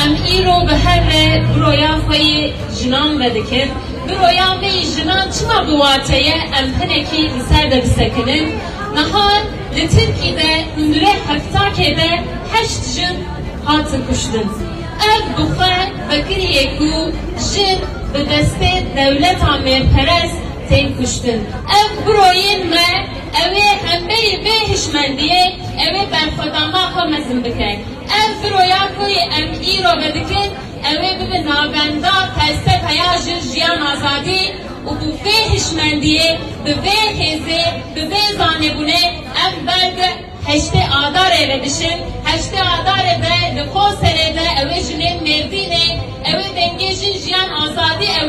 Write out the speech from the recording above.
ام ایرو به هر برویا خوی جنان ودکر برویا وی جنان چما بواتیه ام پنکی بسر ده بسکنن نهان لترکی ده هندره حفتاکه ده هشت جن هاتن کشتن ev buxar bekiriye ku jin bi destê dewleta mêrperest tên kuştin. Ev broyên me ew ê hemberî vê hişmendiyê ew ê berxwedana xwe mezin bike. Ev broya ku em îro vedikin ew ê bibe navenda felsepeya ji jiyan azadî û bi vê hişmendiyê bi vê hêzê bi vê zanebûnê ev berge heştê adarê vedişin heştê adarê ve li Qoserê de ew ê jinên Mêrdînê ew ê dengê jin jiyan azadî ew